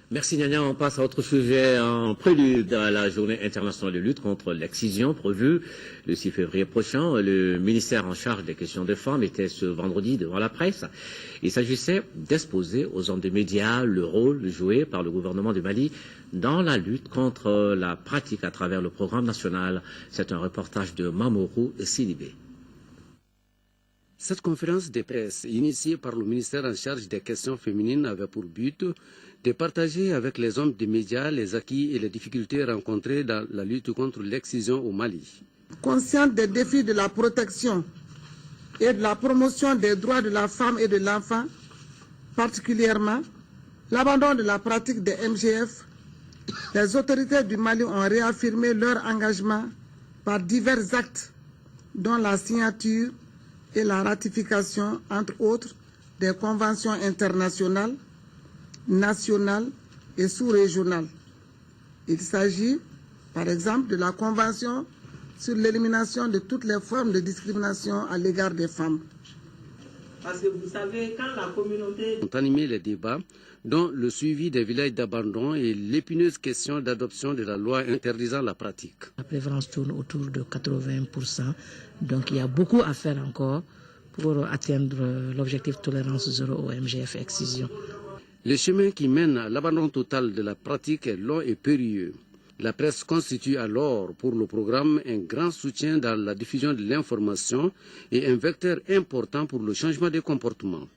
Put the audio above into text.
Merci Nania, on passe à autre sujet en prélude à la journée internationale de lutte contre l'excision prévue le 6 février prochain. Le ministère en charge des questions des femmes était ce vendredi devant la presse. Il s'agissait d'exposer aux hommes des médias le rôle joué par le gouvernement du Mali dans la lutte contre la pratique à travers le programme national. C'est un reportage de Mamourou Sidibé. Cette conférence de presse, initiée par le ministère en charge des questions féminines, avait pour but de partager avec les hommes des médias les acquis et les difficultés rencontrées dans la lutte contre l'excision au Mali. Consciente des défis de la protection et de la promotion des droits de la femme et de l'enfant, particulièrement l'abandon de la pratique des MGF, les autorités du Mali ont réaffirmé leur engagement par divers actes, dont la signature et la ratification, entre autres, des conventions internationales, nationales et sous-régionales. Il s'agit, par exemple, de la Convention sur l'élimination de toutes les formes de discrimination à l'égard des femmes. Parce que vous savez, quand la communauté... ont animé les débats, dont le suivi des villages d'abandon et l'épineuse question d'adoption de la loi interdisant la pratique. La prévalence tourne autour de 80%, donc il y a beaucoup à faire encore pour atteindre l'objectif tolérance zéro au MGF excision. Le chemin qui mène à l'abandon total de la pratique est long et périlleux. La presse constitue alors pour le programme un grand soutien dans la diffusion de l'information et un vecteur important pour le changement des comportements.